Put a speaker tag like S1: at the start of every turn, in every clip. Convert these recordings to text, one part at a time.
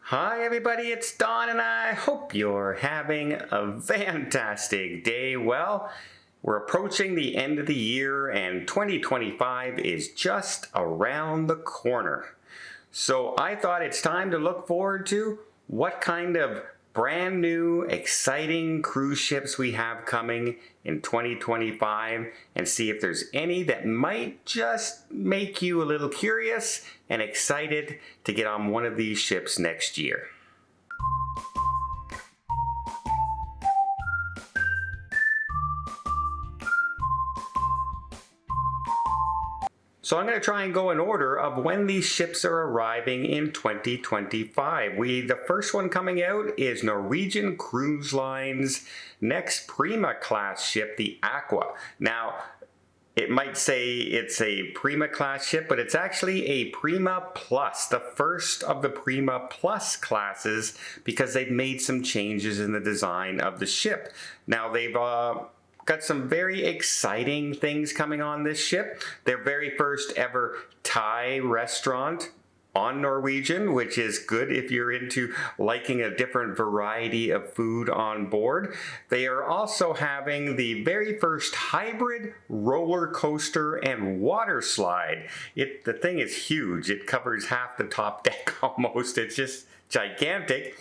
S1: Hi everybody, it's Don and I hope you're having a fantastic day. Well, we're approaching the end of the year and 2025 is just around the corner. So I thought it's time to look forward to what kind of brand new, exciting cruise ships we have coming in 2025 and see if there's any that might just make you a little curious and excited to get on one of these ships next year. So I'm going to try and go in order of when these ships are arriving in 2025. The first one coming out is Norwegian Cruise Line's next Prima class ship, the Aqua. Now, it might say it's a Prima class ship, but it's actually a Prima Plus, the first of the Prima Plus classes, because they've made some changes in the design of the ship. Now, they've got some very exciting things coming on this ship. Their very first ever Thai restaurant on Norwegian, which is good if you're into liking a different variety of food on board. They are also having the very first hybrid roller coaster and water slide. The thing is huge. It covers half the top deck almost. It's just gigantic.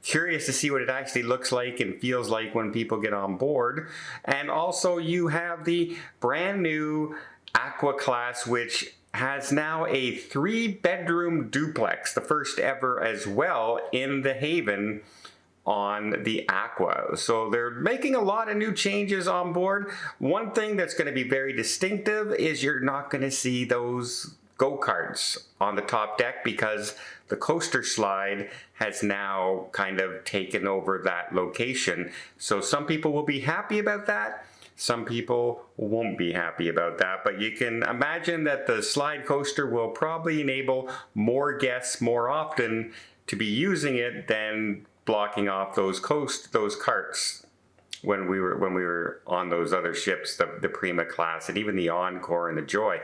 S1: Curious to see what it actually looks like and feels like when people get on board. And also you have the brand new Aqua class, which has now a 3-bedroom duplex, the first ever as well in the Haven on the Aqua. So they're making a lot of new changes on board. One thing that's going to be very distinctive is you're not going to see those go-karts on the top deck because the coaster slide has now kind of taken over that location. So some people will be happy about that. Some people won't be happy about that, but you can imagine that the slide coaster will probably enable more guests more often to be using it than blocking off those carts when we were on those other ships, the Prima class and even the Encore and the Joy.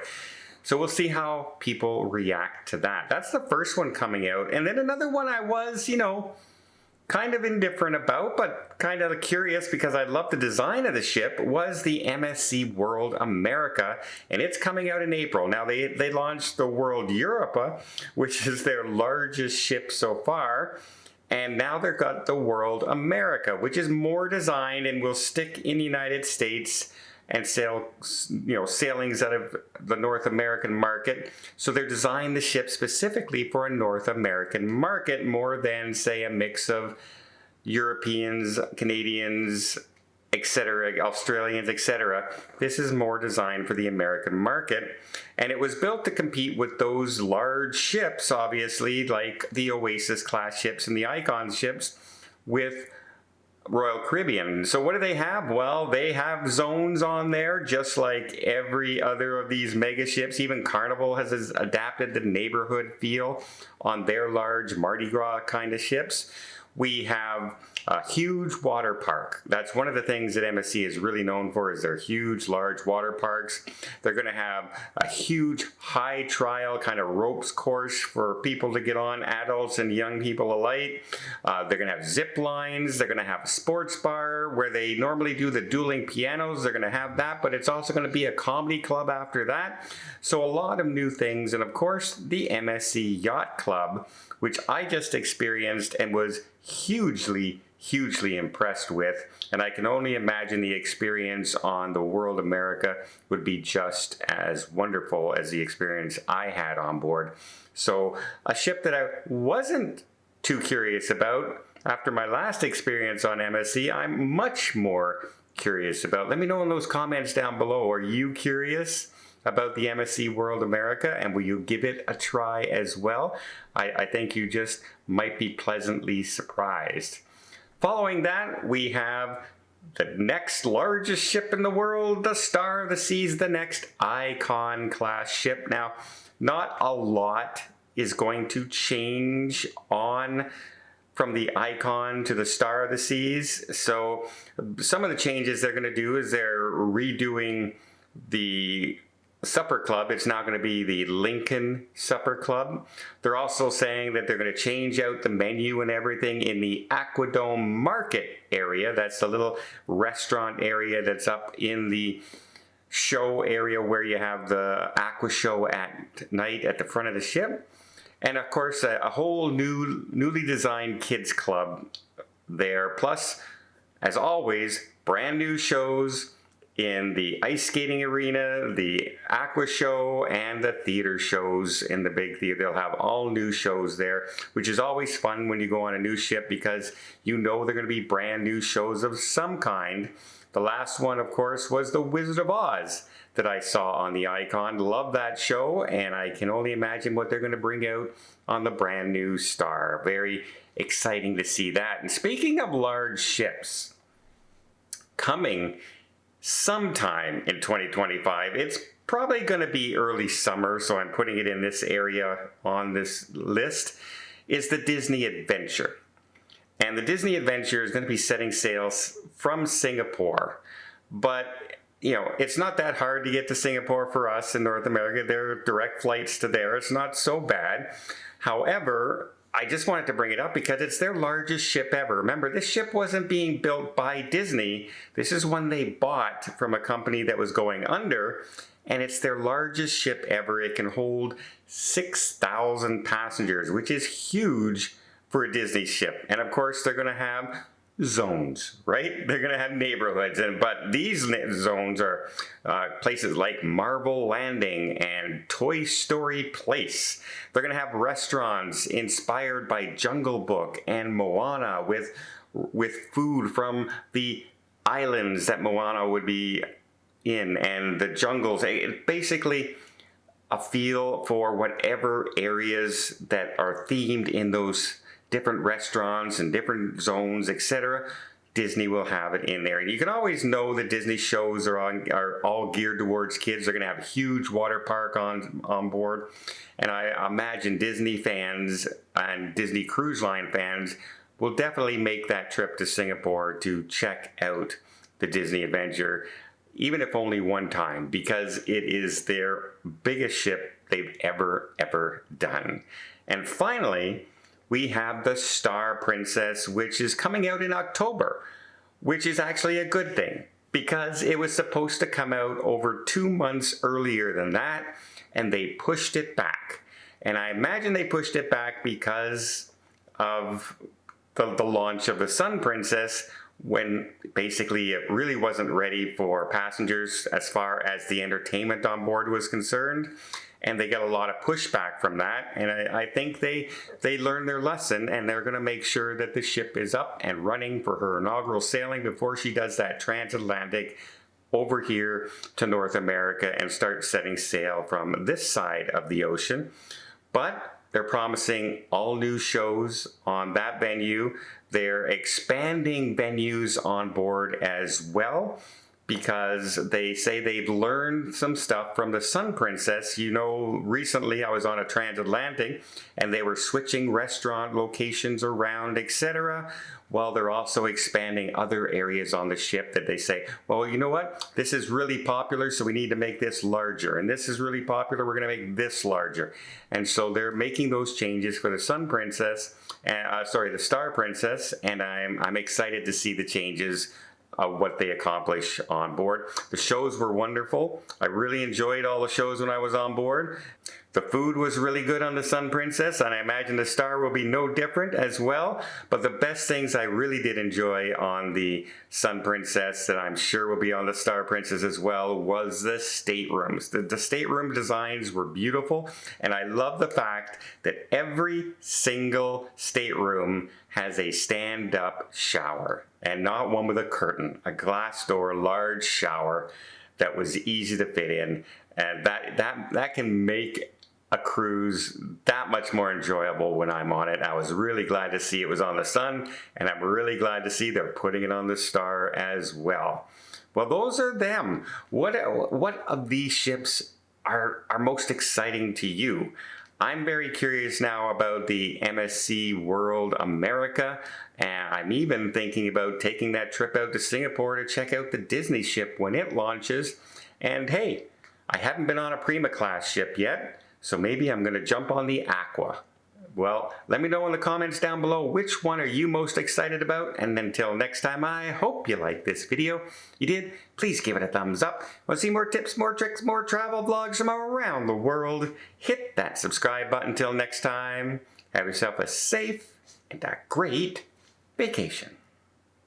S1: So we'll see how people react to that. That's the first one coming out. And then another one I was, kind of indifferent about, but kind of curious because I love the design of the ship, was the MSC World America, and it's coming out in April. Now they launched the World Europa, which is their largest ship so far, and now they've got the World America, which is more designed and will stick in the United States and sail, sailings out of the North American market. So they're designed the ship specifically for a North American market more than, say, a mix of Europeans, Canadians, etc., Australians, etc. This is more designed for the American market. And it was built to compete with those large ships, obviously, like the Oasis class ships and the Icon ships, with Royal Caribbean. So what do they have? Well, they have zones on there just like every other of these mega ships. Even Carnival has adapted the neighborhood feel on their large Mardi Gras kind of ships. We have a huge water park. That's one of the things that MSC is really known for, is their huge, large water parks. They're going to have a huge high trial kind of ropes course for people to get on, adults and young people alike. They're going to have zip lines. They're going to have a sports bar where they normally do the dueling pianos. They're going to have that, but it's also going to be a comedy club after that. So a lot of new things. And of course, the MSC Yacht Club, which I just experienced and was hugely impressed with, and I can only imagine the experience on the World America would be just as wonderful as the experience I had on board. So a ship that I wasn't too curious about after my last experience on MSC, I'm much more curious about. Let me know in those comments down below. Are you curious about the MSC World America, and will you give it a try as well? I think you just might be pleasantly surprised. Following that, we have the next largest ship in the world, the Star of the Seas, the next Icon class ship. Now, not a lot is going to change from the Icon to the Star of the Seas. So some of the changes they're going to do is they're redoing the supper club, it's now going to be the Lincoln Supper Club. They're also saying that they're going to change out the menu and everything in the Aquadome Market area. That's the little restaurant area that's up in the show area where you have the Aqua show at night at the front of the ship. And of course, a whole newly designed kids club there. Plus, as always, brand new shows in the ice skating arena, the Aqua show, and the theater shows in the big theater. They'll have all new shows there, which is always fun when you go on a new ship because you know they're going to be brand new shows of some kind. The last one, of course, was The Wizard of Oz that I saw on the Icon. Love that show, and I can only imagine what they're going to bring out on the brand new Star. Very exciting to see that. And speaking of large ships, coming sometime in 2025, it's probably going to be early summer, so I'm putting it in this area on this list, is the Disney Adventure. And the Disney Adventure is going to be setting sail from Singapore. But, you know, it's not that hard to get to Singapore for us in North America. There are direct flights to there. It's not so bad. However, I just wanted to bring it up because it's their largest ship ever. Remember, this ship wasn't being built by Disney. This is one they bought from a company that was going under, and it's their largest ship ever. It can hold 6,000 passengers, which is huge for a Disney ship. And of course, they're going to have zones, right? They're going to have neighborhoods, but these zones are places like Marvel Landing and Toy Story Place. They're going to have restaurants inspired by Jungle Book and Moana with food from the islands that Moana would be in and the jungles. Basically a feel for whatever areas that are themed in those different restaurants and different zones, etc. Disney will have it in there. And you can always know the Disney shows are all geared towards kids. They're going to have a huge water park on board. And I imagine Disney fans and Disney Cruise Line fans will definitely make that trip to Singapore to check out the Disney Adventure, even if only one time, because it is their biggest ship they've ever done. And finally, we have the Star Princess, which is coming out in October, which is actually a good thing because it was supposed to come out over 2 months earlier than that, and they pushed it back. And I imagine they pushed it back because of the launch of the Sun Princess, when basically it really wasn't ready for passengers as far as the entertainment on board was concerned. And they got a lot of pushback from that. And I think they learned their lesson, and they're going to make sure that the ship is up and running for her inaugural sailing before she does that transatlantic over here to North America and start setting sail from this side of the ocean. But they're promising all new shows on that venue. They're expanding venues on board as well, because they say they've learned some stuff from the Sun Princess. You know, recently I was on a transatlantic and they were switching restaurant locations around, etc. Well, they're also expanding other areas on the ship that they say, well, you know what? This is really popular, so we need to make this larger. And this is really popular, we're going to make this larger. And so they're making those changes for the Sun Princess, the Star Princess, and I'm excited to see the changes of what they accomplish on board. The shows were wonderful. I really enjoyed all the shows when I was on board. The food was really good on the Sun Princess, and I imagine the Star will be no different as well. But the best things I really did enjoy on the Sun Princess, that I'm sure will be on the Star Princess as well, was the staterooms. The stateroom designs were beautiful, and I love the fact that every single stateroom has a stand-up shower, and not one with a curtain, a glass door, large shower that was easy to fit in, and that can make a cruise that much more enjoyable when I'm on it. I was really glad to see it was on the Sun, and I'm really glad to see they're putting it on the Star as well. Well, those are them. What of these ships are most exciting to you? I'm very curious now about the MSC World America, and I'm even thinking about taking that trip out to Singapore to check out the Disney ship when it launches. And hey, I haven't been on a Prima class ship yet, so maybe I'm going to jump on the Aqua. Well, let me know in the comments down below which one are you most excited about, and until next time, I hope you liked this video. If you did, please give it a thumbs up. Want to see more tips, more tricks, more travel vlogs from around the world? Hit that subscribe button. Until next time, have yourself a safe and a great vacation.